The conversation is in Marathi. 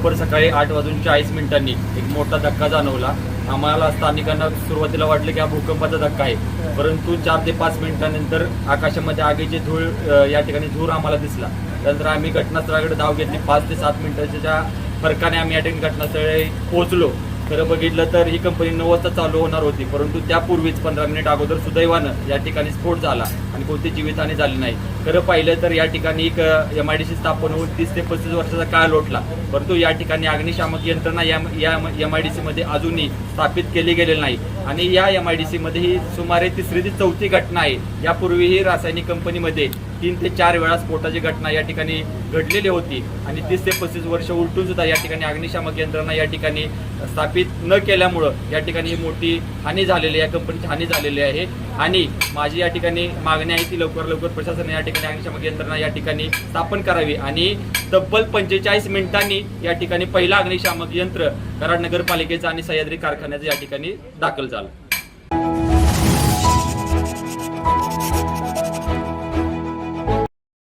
बरोबर सकाळी 8:40 एक मोठा धक्का जाणवला। आम्हाला स्थानिकांना सुरुवातीला वाटलं की हा भूकंपाचा धक्का आहे, परंतु 4 ते 5 मिनिटांनंतर आकाशामध्ये आगीची धूळ या ठिकाणी धूर आम्हाला दिसला। त्यानंतर आम्ही घटनास्थळाकडे धाव घेतली। 5 ते 7 मिनिटाच्या फरकाने आम्ही या ठिकाणी घटनास्थळी पोहोचलो। खरं बघितलं तर ही कंपनी 9 वाजता चालू होणार होती, परंतु त्यापूर्वीच 15 मिनिट अगोदर सुदैवानं या ठिकाणी स्फोट झाला आणि कोणती जीवितहानी झाली नाही। खरं पाहिलं तर या ठिकाणी एक MIDC स्थापन होऊन 30 ते 35 वर्षाचा काळ लोटला, परंतु या ठिकाणी अग्निशामक यंत्रणा या MIDC मध्ये अजूनही स्थापित केली गेलेली नाही आणि या MIDC मध्ये ही सुमारे 3री ते 4थी घटना आहे। यापूर्वीही रासायनिक कंपनीमध्ये 3 ते 4 वेळा स्फोटाची घटना या ठिकाणी घडलेली होती आणि 30 ते 35 वर्ष उलटून सुद्धा या ठिकाणी अग्निशामक यंत्रणा या ठिकाणी स्थापित न केल्यामुळं या ठिकाणी मोठी हानी झालेली आहे, कंपनीची हानी झालेली आहे। आणि माझी या ठिकाणी मागणी आहे की लवकर प्रशासनाने या ठिकाणी अग्निशामक यंत्रणा या ठिकाणी स्थापन करावी आणि तब्बल 45 मिनिटांनी या ठिकाणी पहिला अग्निशामक यंत्र कराड नगरपालिकेचा आणि सह्याद्री कारखान्याचं या ठिकाणी दाखल झालं।